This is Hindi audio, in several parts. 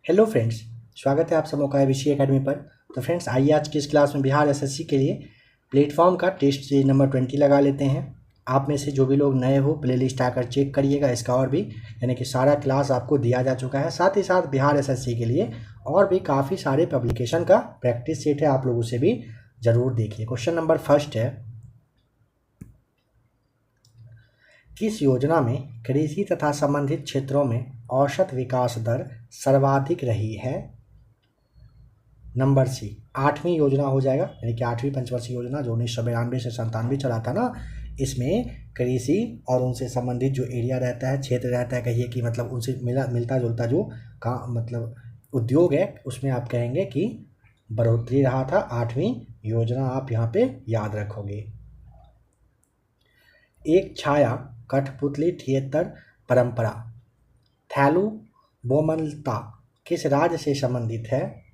हेलो फ्रेंड्स, स्वागत है आप सबों का विषय एकेडमी पर। तो फ्रेंड्स, आइए आज की इस क्लास में बिहार एसएससी के लिए प्लेटफॉर्म का टेस्ट सीरीज नंबर 20 लगा लेते हैं। आप में से जो भी लोग नए हो प्लेलिस्ट आकर चेक करिएगा, इसका और भी यानी कि सारा क्लास आपको दिया जा चुका है। साथ ही साथ बिहार एसएससी के लिए और भी काफ़ी सारे पब्लिकेशन का प्रैक्टिस सेट है, आप लोग उसे भी ज़रूर देखिए। क्वेश्चन नंबर फर्स्ट है, किस योजना में कृषि तथा संबंधित क्षेत्रों में औसत विकास दर सर्वाधिक रही है? नंबर सी 8वीं योजना हो जाएगा, यानी कि 8वीं पंचवर्षीय योजना जो 1992 से 97 चला था ना। इसमें कृषि और उनसे संबंधित जो एरिया रहता है, क्षेत्र रहता है, कहिए कि मतलब उनसे मिलता जुलता जो का मतलब उद्योग है, उसमें आप कहेंगे कि बढ़ोतरी रहा था। 8वीं योजना आप यहाँ पे याद रखोगे। एक छाया कठपुतली थिएटर परंपरा थैलुबोमलता किस राज्य से संबंधित है?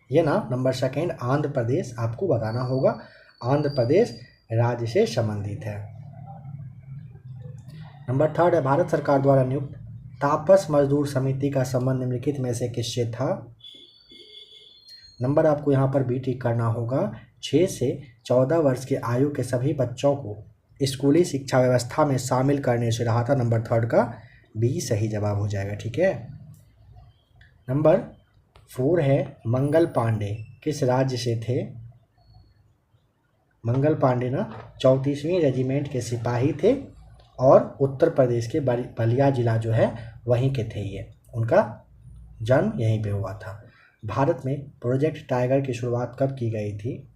ये ना नंबर सेकेंड आंध्र प्रदेश, आपको बताना होगा। आंध्र प्रदेश राज्य से संबंधित है। नंबर थर्ड है, भारत सरकार द्वारा नियुक्त तापस मजदूर समिति का संबंध निम्नलिखित में से किससे था? नंबर आपको यहाँ पर भी टिक करना होगा। 6 से 14 वर्ष की आयु के सभी बच्चों को स्कूली शिक्षा व्यवस्था में शामिल करने से रहा था। नंबर थर्ड का बी सही जवाब हो जाएगा। ठीक है। नंबर 4 है, मंगल पांडे किस राज्य से थे? मंगल पांडे ना 34वीं रेजिमेंट के सिपाही थे और उत्तर प्रदेश के बलिया जिला जो है वहीं के थे। ये उनका जन्म यहीं पे हुआ था। भारत में प्रोजेक्ट टाइगर की शुरुआत कब की गई थी?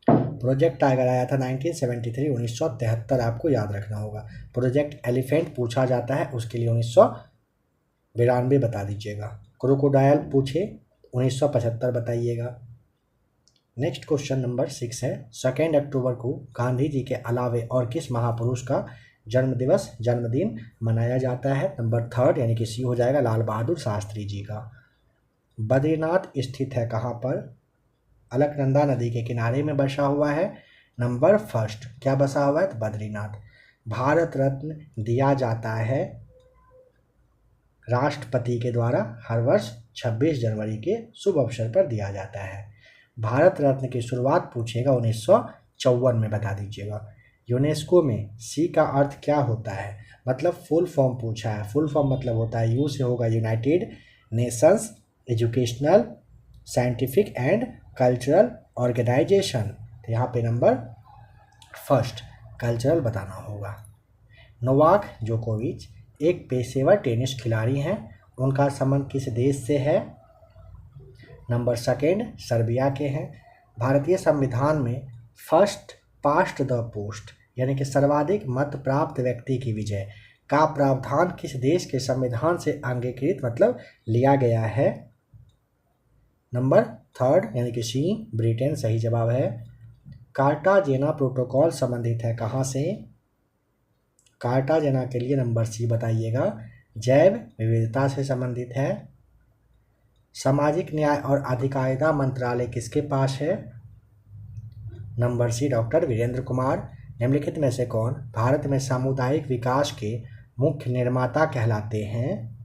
प्रोजेक्ट टाइगर आया था 1973 1973, आपको याद रखना होगा। प्रोजेक्ट एलिफेंट पूछा जाता है, उसके लिए 1992 बता दीजिएगा। क्रोकोडायल पूछे 1975 बताइएगा। नेक्स्ट क्वेश्चन नंबर 6 है, 2 अक्टूबर को गांधी जी के अलावे और किस महापुरुष का जन्मदिन मनाया जाता है? नंबर थर्ड यानी कि सी हो जाएगा, लाल बहादुर शास्त्री जी का। बद्रीनाथ स्थित है कहाँ पर? अलकनंदा नदी के किनारे में बसा हुआ है। नंबर फर्स्ट क्या बसा हुआ है? तो बद्रीनाथ। भारत रत्न दिया जाता है राष्ट्रपति के द्वारा हर वर्ष 26 जनवरी के शुभ अवसर पर दिया जाता है। भारत रत्न की शुरुआत पूछेगा 1954 में, बता दीजिएगा। यूनेस्को में सी का अर्थ क्या होता है? मतलब फुल फॉर्म पूछा है। फुल फॉर्म मतलब होता है, यू से होगा United Nations Educational Scientific and Cultural Organisation. तो यहाँ पे नंबर फर्स्ट कल्चरल बताना होगा। नोवाक जोकोविच एक पेशेवर टेनिस खिलाड़ी हैं, उनका संबंध किस देश से है? नंबर सेकेंड सर्बिया के हैं। भारतीय संविधान में फर्स्ट पास्ट द पोस्ट यानी कि सर्वाधिक मत प्राप्त व्यक्ति की विजय का प्रावधान किस देश के संविधान से अंगीकृत मतलब लिया गया है? नंबर थर्ड यानी कि सी ब्रिटेन सही जवाब है। कार्टाजेना प्रोटोकॉल संबंधित है कहाँ से? कार्टाजेना के लिए नंबर सी बताइएगा, जैव विविधता से संबंधित है। सामाजिक न्याय और अधिकारिता मंत्रालय किसके पास है? Number C doctor Virendra Kumar. निम्नलिखित में से कौन भारत में सामुदायिक विकास के मुख्य निर्माता कहलाते हैं?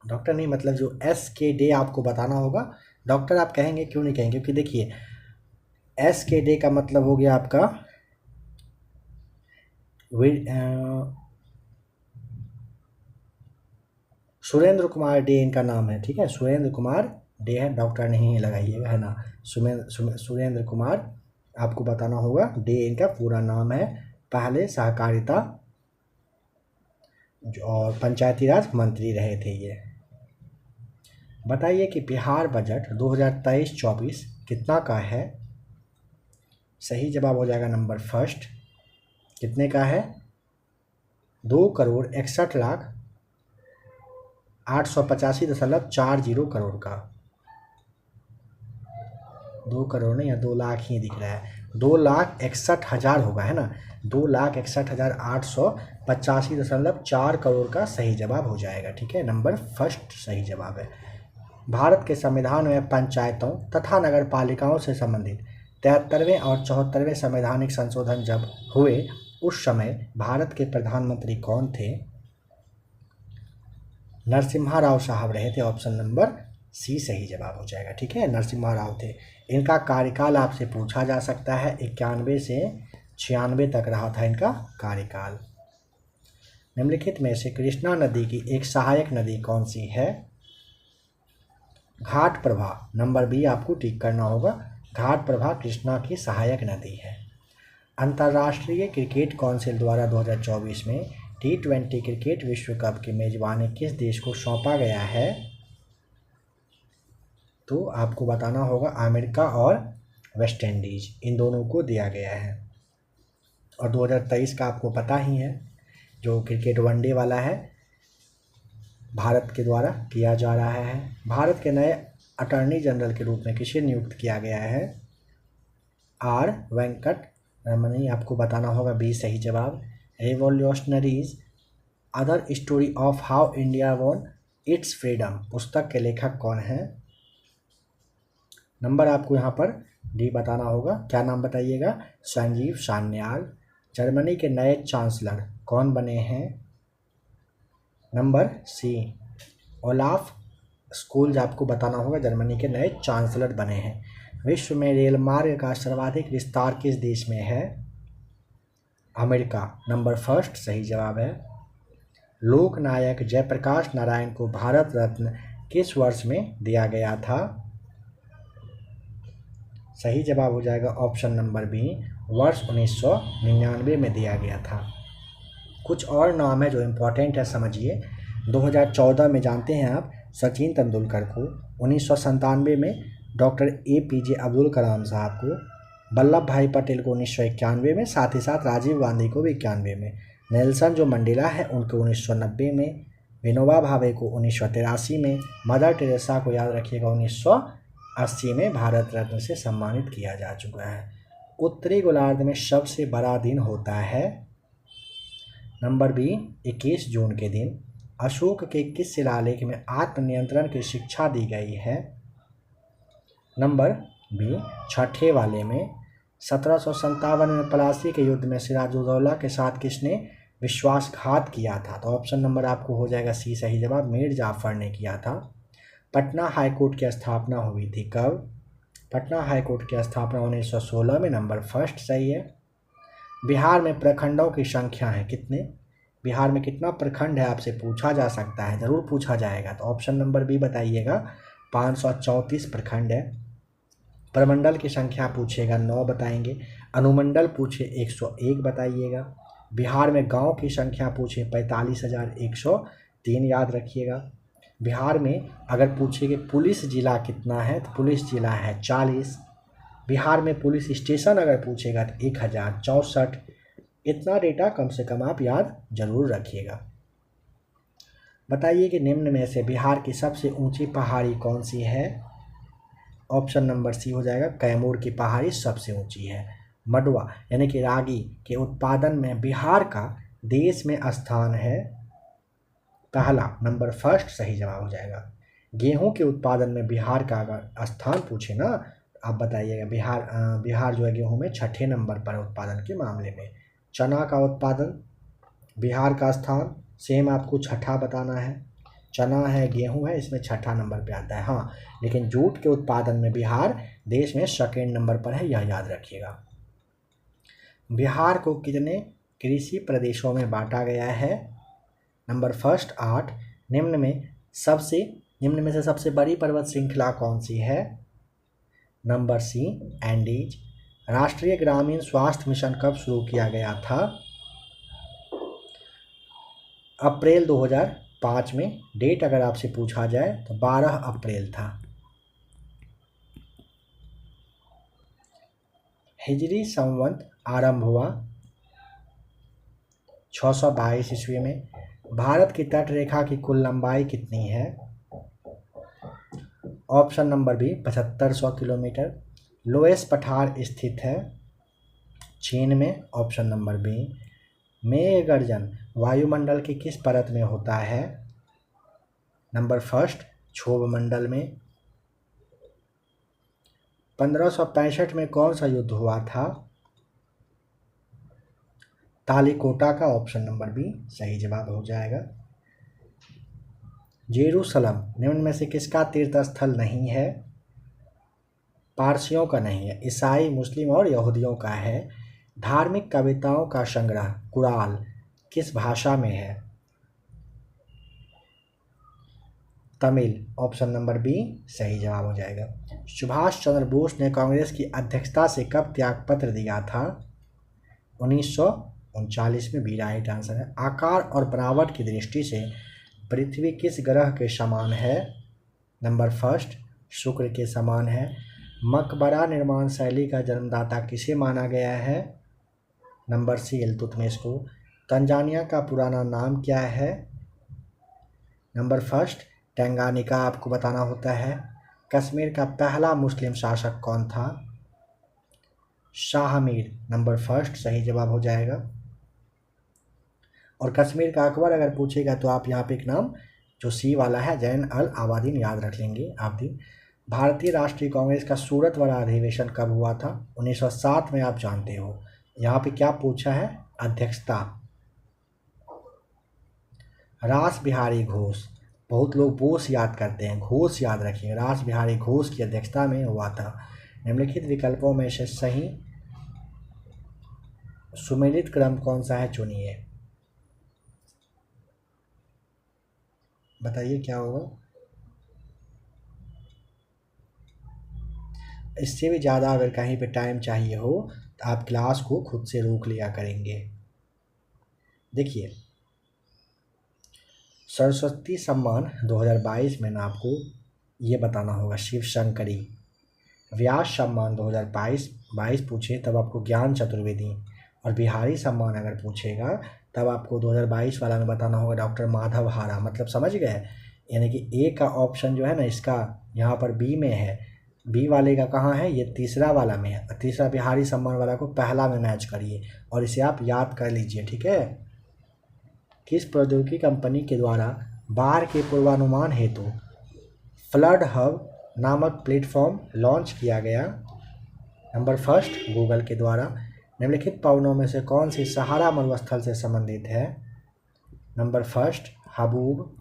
डॉक्टर नहीं, मतलब जो SK डे आपको बताना होगा। डॉक्टर आप कहेंगे, क्यों नहीं कहेंगे? क्योंकि देखिए SK डे का मतलब हो गया आपका सुरेंद्र कुमार डे इनका नाम है। ठीक है, सुरेंद्र कुमार डे है, डॉक्टर नहीं लगाइएगा, है ना। सुरेंद्र कुमार आपको बताना होगा, डे इनका पूरा नाम है। पहले सहकारिता और पंचायती राज मंत्री रहे थे ये। बताइए कि बिहार बजट 2023-24 कितना का है? सही जवाब हो जाएगा नंबर फर्स्ट, कितने का है? 2,61,885.40 करोड़ का। 2 करोड़ नहीं, या 2 लाख ही दिख रहा है। 2,61,000 होगा, है ना। 2,61,885.40 करोड़ का सही जवाब हो जाएगा। ठीक है, नंबर फर्स्ट सही जवाब है। भारत के संविधान में पंचायतों तथा नगर पालिकाओं से संबंधित 73वें और 74वें संवैधानिक संशोधन जब हुए उस समय भारत के प्रधानमंत्री कौन थे? नरसिम्हा राव साहब रहे थे, ऑप्शन नंबर सी सही जवाब हो जाएगा। ठीक है, नरसिम्हा राव थे। इनका कार्यकाल आपसे पूछा जा सकता है, 91 से 96 तक रहा था इनका कार्यकाल। निम्नलिखित में से कृष्णा नदी की एक सहायक नदी कौन सी है? घाट प्रभा, नंबर बी आपको टिक करना होगा। घाट प्रभा कृष्णा की सहायक नदी है। अंतर्राष्ट्रीय क्रिकेट काउंसिल द्वारा 2024 में T20 क्रिकेट विश्व कप की मेजबानी किस देश को सौंपा गया है? तो आपको बताना होगा अमेरिका और वेस्ट इंडीज, इन दोनों को दिया गया है। और 2023 का आपको पता ही है, जो क्रिकेट वनडे वाला है भारत के द्वारा किया जा रहा है। भारत के नए अटॉर्नी जनरल के रूप में किसे नियुक्त किया गया है? आर वेंकट रमनी, आपको बताना होगा बी सही जवाब। Revolutionaries other story of how India won it's freedom पुस्तक के लेखक कौन है? नंबर आपको यहाँ पर डी बताना होगा। क्या नाम बताइएगा? संजीव सान्याल। जर्मनी के नए चांसलर कौन बने हैं? नंबर सी ओलाफ स्कूल्स, आपको बताना होगा जर्मनी के नए चांसलर बने हैं। विश्व में रेल मार्ग का सर्वाधिक विस्तार किस देश में है? अमेरिका, नंबर फर्स्ट सही जवाब है। लोकनायक जयप्रकाश नारायण को भारत रत्न किस वर्ष में दिया गया था? सही जवाब हो जाएगा ऑप्शन नंबर बी, वर्ष 1999 में दिया गया था। कुछ और नाम है जो इम्पोर्टेंट है, समझिए। 2014 में जानते हैं आप सचिन तेंदुलकर को, 1997 में डॉक्टर APJ अब्दुल कलाम साहब को, वल्लभ भाई पटेल को 1991 में, साथ ही साथ राजीव गांधी को भी 91 में, नेल्सन जो मंडेला है उनको 1990 में, विनोबा भावे को 1983 में, मदर टेरेसा को याद रखिएगा 1980 में भारत रत्न से सम्मानित किया जा चुका है। उत्तरी गोलार्ध में सबसे बड़ा दिन होता है? नंबर बी 21 जून के दिन। अशोक के किस शिलालेख में आत्मनियंत्रण की शिक्षा दी गई है? नंबर बी छठे वाले में। 1757 में प्लासी के युद्ध में सिराजुद्दौला के साथ किसने विश्वासघात किया था? तो ऑप्शन नंबर आपको हो जाएगा सी सही जवाब, मीर जाफर ने किया था। पटना हाईकोर्ट की स्थापना हुई थी कब? पटना हाईकोर्ट की स्थापना 1916 में, नंबर फर्स्ट सही है। बिहार में प्रखंडों की संख्या है कितने? बिहार में कितना प्रखंड है आपसे पूछा जा सकता है, ज़रूर पूछा जाएगा। तो ऑप्शन नंबर बी बताइएगा, 534 प्रखंड है। प्रमंडल की संख्या पूछेगा 9 बताएंगे। अनुमंडल पूछे 101 बताइएगा। बिहार में गांव की संख्या पूछे 45,103 याद रखिएगा। बिहार में अगर पूछे कि पुलिस जिला कितना है, तो पुलिस जिला है 40। बिहार में पुलिस स्टेशन अगर पूछेगा तो 1064। इतना डेटा कम से कम आप याद जरूर रखिएगा। बताइए कि निम्न में से बिहार की सबसे ऊंची पहाड़ी कौन सी है? ऑप्शन नंबर सी हो जाएगा, कैमूर की पहाड़ी सबसे ऊंची है। मडुआ यानी कि रागी के उत्पादन में बिहार का देश में स्थान है पहला, नंबर फर्स्ट सही जवाब हो जाएगा। गेहूं के उत्पादन में बिहार का अगर स्थान पूछे ना, आप बताइएगा बिहार जो है गेहूं में छठे नंबर पर उत्पादन के मामले में। चना का उत्पादन बिहार का स्थान सेम आपको छठा बताना है। चना है, गेहूं है, इसमें छठा नंबर पे आता है। हाँ, लेकिन जूट के उत्पादन में बिहार देश में सेकेंड नंबर पर है, यह याद रखिएगा। बिहार को कितने कृषि प्रदेशों में बांटा गया है? Number first 8। निम्न में से सबसे बड़ी पर्वत श्रृंखला कौन सी है? Number C Andes. राष्ट्रीय ग्रामीण स्वास्थ्य मिशन कब शुरू किया गया था? अप्रैल 2005 में। डेट अगर आपसे पूछा जाए तो 12 अप्रैल था। हिजरी संवत आरंभ हुआ 622 ईस्वी में। भारत की तट रेखा की कुल लंबाई कितनी है? Option number B 7500 kilometre. Loess पठार स्थित है चीन में। Option number B. मेघ गर्जन वायुमंडल की किस परत में होता है? नंबर फर्स्ट क्षोभ मंडल में। 1565 में कौन सा युद्ध हुआ था? तालीकोटा का। ऑप्शन नंबर बी सही जवाब हो जाएगा। जेरूसलम निम्न में से किसका तीर्थ स्थल नहीं है? पारसियों का नहीं है, ईसाई, मुस्लिम और यहूदियों का है। धार्मिक कविताओं का संग्रह कुरान किस भाषा में है? तमिल, ऑप्शन नंबर बी सही जवाब हो जाएगा। सुभाष चंद्र बोस ने कांग्रेस की अध्यक्षता से कब त्यागपत्र दिया था? 1939 में, बी राइट आंसर है। आकार और बनावट की दृष्टि से पृथ्वी किस ग्रह के समान है? नंबर फर्स्ट शुक्र के समान है। मकबरा निर्माण शैली का जन्मदाता किसे माना गया है? नंबर सी इल्तुतमिश को। तंजानिया का पुराना नाम क्या है? नंबर फर्स्ट टेंगानिका आपको बताना होता है। कश्मीर का पहला मुस्लिम शासक कौन था? शाह मीर, नंबर फर्स्ट सही जवाब हो जाएगा। और कश्मीर का अकबर अगर पूछेगा तो आप यहाँ पे एक नाम जो सी वाला है जैन अल आबादीन याद रख लेंगे आप भी। भारतीय राष्ट्रीय कांग्रेस का सूरत वाला अधिवेशन कब हुआ था? 1907 में, आप जानते हो। यहाँ पे क्या पूछा है? अध्यक्षता। रास बिहारी घोष, बहुत लोग बोस याद करते हैं, घोष याद रखिए। रास बिहारी घोष की अध्यक्षता में हुआ था। निम्नलिखित विकल्पों में से सही सुमेलित क्रम कौन सा है, चुनिए। बताइए क्या होगा? इससे भी ज़्यादा अगर कहीं पे टाइम चाहिए हो तो आप क्लास को खुद से रोक लिया करेंगे। देखिए, सरस्वती सम्मान 2022 में ना आपको ये बताना होगा शिव शंकरी। व्यास सम्मान 2022 पूछे तब आपको ज्ञान चतुर्वेदी। और बिहारी सम्मान अगर पूछेगा तब आपको 2022 वाला में बताना होगा डॉक्टर माधव हारा। मतलब समझ गए? यानी कि ए का ऑप्शन जो है ना इसका यहाँ पर बी में है, बी वाले का कहाँ है? ये तीसरा वाला में है। तीसरा बिहारी सम्मान वाला को पहला में मैच करिए और इसे आप याद कर लीजिए, ठीक है। किस प्रौद्योगिकी कंपनी के द्वारा बाढ़ के पूर्वानुमान हेतु फ्लड हब नामक प्लेटफॉर्म लॉन्च किया गया? नंबर फर्स्ट गूगल के द्वारा। निम्नलिखित पवनों में से कौन सी सहारा मरुस्थल से संबंधित है? Number first haboob.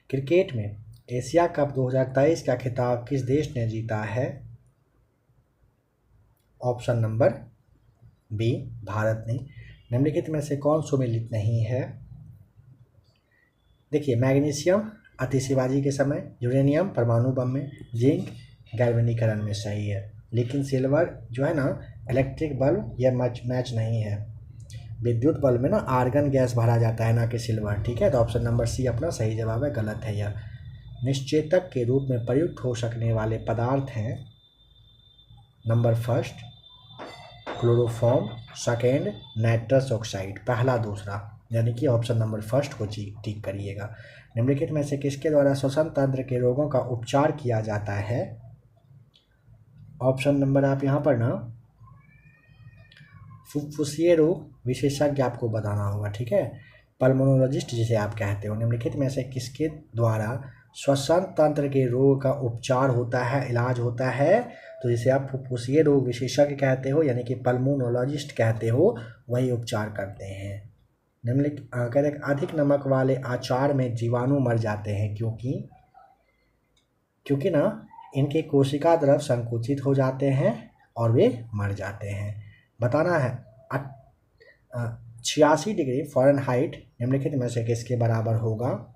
क्रिकेट में एशिया कप 2023 का खिताब किस देश ने जीता है? ऑप्शन नंबर बी भारत ने। निम्नलिखित में से कौन सुमेलित नहीं है? देखिए, मैग्नीशियम आतिशबाजी के समय, यूरेनियम परमाणु बम में, जिंक गैल्वेनीकरण में सही है। लेकिन सिल्वर जो है ना इलेक्ट्रिक बल्ब यह मैच नहीं है। विद्युत बल्ब में ना आर्गन गैस भरा जाता है ना कि सिल्वर, ठीक है। तो ऑप्शन नंबर सी अपना सही जवाब है, गलत है यह। निश्चेतक के रूप में प्रयुक्त हो सकने वाले पदार्थ हैं? Number first chloroform, second nitrous oxide, पहला दूसरा, यानी कि ऑप्शन नंबर फर्स्ट को टिक करिएगा। निम्नलिखित में से किसके द्वारा श्वसन तंत्र के रोगों का उपचार किया जाता है? ऑप्शन नंबर आप यहाँ पर ना फुफ्फुसीय रोग विशेषज्ञ आपको बताना होगा, ठीक है। पल्मोनोलॉजिस्ट जिसे आप कहते हो। निम्नलिखित में से किसके द्वारा श्वसन तंत्र के रोग का उपचार होता है, इलाज होता है? तो जिसे आप फुफ्फुसीय रोग विशेषज्ञ कहते हो यानी कि पल्मोनोलॉजिस्ट कहते हो, वही उपचार करते हैं। निम्नलिखित अगर एक अधिक नमक वाले अचार में जीवाणु मर जाते हैं क्योंकि ना इनके कोशिका द्रव संकुचित हो जाते हैं और वे मर जाते हैं। बताना है 86 डिग्री फ़ारेनहाइट निम्नलिखित में से किसके बराबर होगा?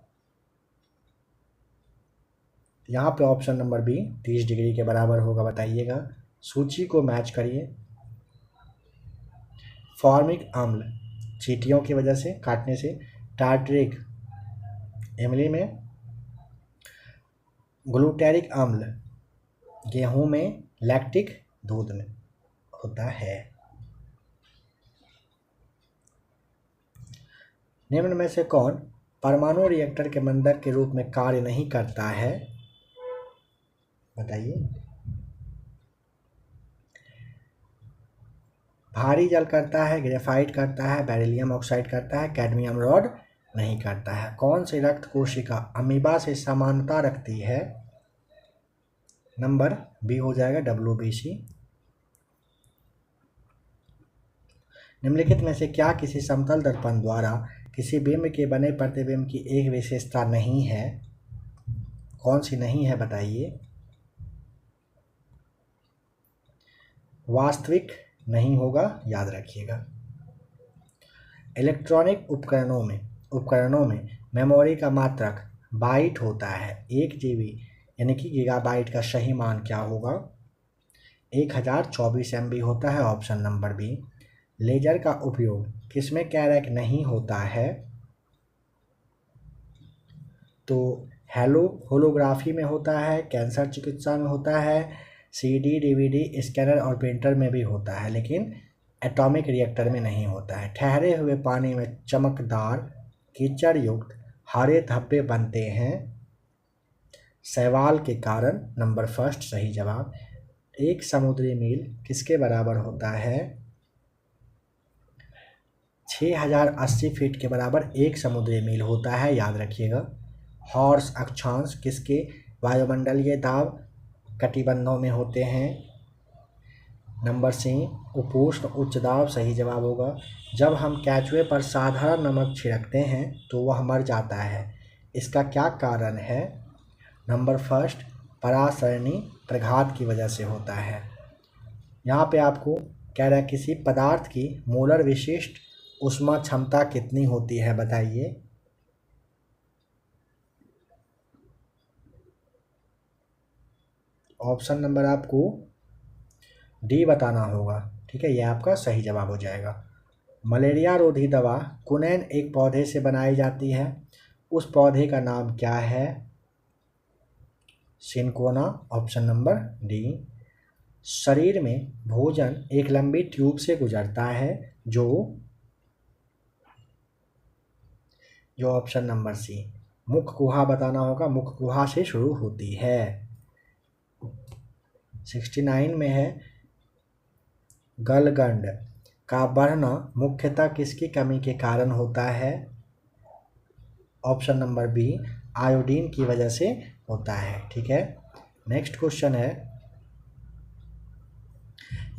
यहाँ पे ऑप्शन नंबर बी 30 डिग्री के बराबर होगा, बताइएगा। सूची को मैच करिए। फॉर्मिक अम्ल चींटियों की वजह से काटने से, टार्टरिक इमली में, ग्लूटेरिक अम्ल गेहूं में, लैक्टिक दूध में होता है। निम्न में से कौन परमाणु रिएक्टर के मंदक के रूप में कार्य नहीं करता है? बताइए। भारी जल करता है, ग्रेफाइट करता है, बेरिलियम ऑक्साइड करता है, कैडमियम रॉड नहीं करता है। कौन सी रक्त कोशिका अमीबा से समानता रखती है? नंबर बी हो जाएगा WBC। निम्नलिखित में से क्या किसी समतल दर्पण द्वारा किसी बिंब के बने प्रतिबिंब की एक विशेषता नहीं है, कौन सी नहीं है बताइए? वास्तविक नहीं होगा, याद रखिएगा। इलेक्ट्रॉनिक उपकरणों में मेमोरी का मात्रक बाइट होता है। 1 GB यानी कि गीगाबाइट का सही मान क्या होगा? 1024 MB होता है, ऑप्शन नंबर बी। लेजर का उपयोग किसमें कैरक नहीं होता है? तो होलोग्राफी में होता है, कैंसर चिकित्सा में होता है, CD DVD स्कैनर और प्रिंटर में भी होता है, लेकिन एटॉमिक रिएक्टर में नहीं होता है। ठहरे हुए पानी में चमकदार कीचड़ युक्त हरे धब्बे बनते हैं, शैवाल के कारण, नंबर फर्स्ट सही जवाब। 1 समुद्री मील किसके बराबर होता है? 6080 फीट के बराबर 1 समुद्री मील होता है, याद रखिएगा। हॉर्स अक्षांश किसके वायुमंडलीय दाब कटिबंधों में होते हैं? नंबर सी उपोष्ण उच्च दाब सही जवाब होगा। जब हम केंचुए पर साधारण नमक छिड़कते हैं तो वह मर जाता है, इसका क्या कारण है? नंबर फर्स्ट परासरणी प्रघात की वजह से होता है। यहाँ पे आपको कह रहा है किसी पदार्थ की मोलर विशिष्ट ऊष्मा क्षमता कितनी होती है बताइए? ऑप्शन नंबर आपको डी बताना होगा, ठीक है, ये आपका सही जवाब हो जाएगा। मलेरिया रोधी दवा कुनैन एक पौधे से बनाई जाती है, उस पौधे का नाम क्या है? Cinchona, option number D. शरीर में भोजन एक लंबी ट्यूब से गुजरता है जो ऑप्शन नंबर सी मुख गुहा बताना होगा, मुख गुहा से शुरू होती है। 69 में है गलगंड का बढ़ना मुख्यतः किसकी कमी के कारण होता है? ऑप्शन नंबर बी आयोडीन की वजह से होता है, ठीक है। नेक्स्ट क्वेश्चन है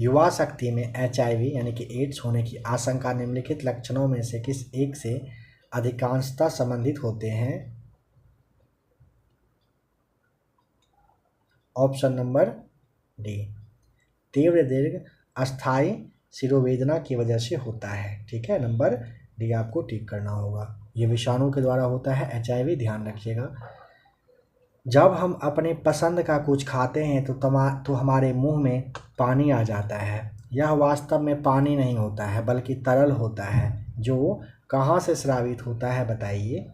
युवा शक्ति में HIV यानी कि एड्स होने की आशंका निम्नलिखित लक्षणों में से किस एक से अधिकांशतः संबंधित होते हैं? ऑप्शन नंबर डी तीव्र दीर्घ अस्थायी शिरोवेदना की वजह से होता है, ठीक है, नंबर डी आपको टिक करना होगा। ये विषाणु के द्वारा होता है HIV, ध्यान रखिएगा। जब हम अपने पसंद का कुछ खाते हैं तो हमारे मुंह में पानी आ जाता है। यह वास्तव में पानी नहीं होता है बल्कि तरल होता है, जो कहाँ से स्रावित होता है बताइए?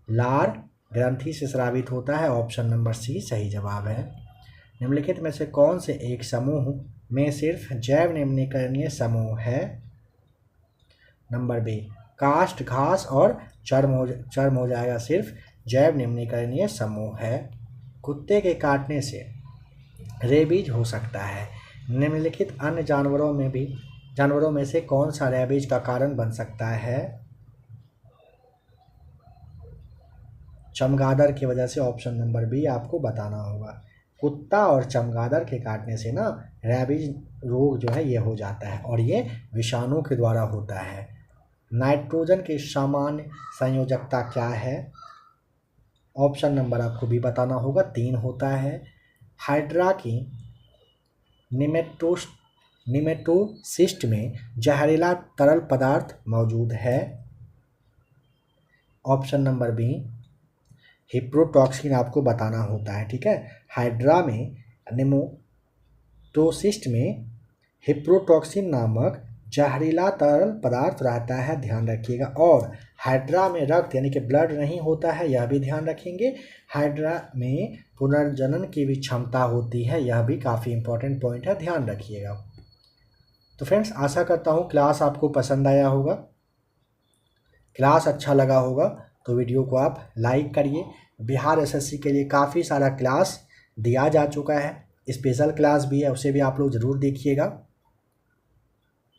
लार ग्रंथि से स्रावित होता है, ऑप्शन नंबर सी सही जवाब है। निम्नलिखित में से कौन से एक समूह में सिर्फ जैव निम्नीकरणीय समूह है? नंबर बी काष्ठ घास और चर्म हो जाएगा, सिर्फ जैव निम्नीकरणीय समूह है। कुत्ते के काटने से रेबीज हो सकता है, निम्नलिखित अन्य जानवरों में से कौन सा रेबीज का कारण बन सकता है? चमगादड़ की वजह से, ऑप्शन नंबर बी आपको बताना होगा। कुत्ता और चमगादड़ के काटने से ना रेबीज रोग जो है ये हो जाता है और ये विषाणु के द्वारा होता है। नाइट्रोजन की सामान्य संयोजकता क्या है? ऑप्शन नंबर आपको भी बताना होगा, 3 होता है। हाइड्रा की निमेटोसिस्ट में जहरीला तरल पदार्थ मौजूद है। ऑप्शन नंबर बी हिप्रोटॉक्सिन आपको बताना होता है, ठीक है। हाइड्रा में निमेटोसिस्ट में हिप्रोटॉक्सिन नामक जहरीला तरल पदार्थ रहता है, ध्यान रखिएगा। और हाइड्रा में रक्त यानी कि ब्लड नहीं होता है, यह भी ध्यान रखेंगे। हाइड्रा में पुनर्जनन की भी क्षमता होती है, यह भी काफ़ी इंपॉर्टेंट पॉइंट है, ध्यान रखिएगा। तो फ्रेंड्स आशा करता हूँ क्लास आपको पसंद आया होगा। क्लास अच्छा लगा होगा तो वीडियो को आप लाइक करिए। बिहार SSC के लिए काफ़ी सारा क्लास दिया जा चुका है, स्पेशल क्लास भी है, उसे भी आप लोग ज़रूर देखिएगा।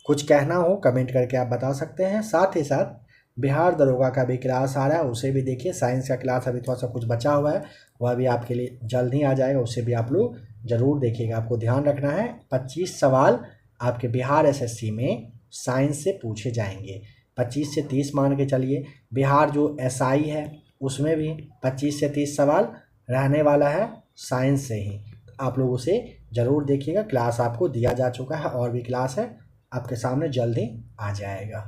कुछ कहना हो कमेंट करके आप बता सकते हैं। साथ ही साथ बिहार दरोगा का भी क्लास आ रहा है, उसे भी देखिए। साइंस का क्लास अभी थोड़ा सा कुछ बचा हुआ है, वह भी आपके लिए जल्द ही आ जाएगा, उसे भी आप लोग ज़रूर देखिएगा। आपको ध्यान रखना है 25 सवाल आपके बिहार SSC में साइंस से पूछे जाएंगे। 25 से 30 मान के चलिए। बिहार जो एसआई है उसमें भी 25 से 30 सवाल रहने वाला है साइंस से ही। आप लोग उसे ज़रूर देखिएगा, क्लास आपको दिया जा चुका है और भी क्लास है, आपके सामने जल्द ही आ जाएगा।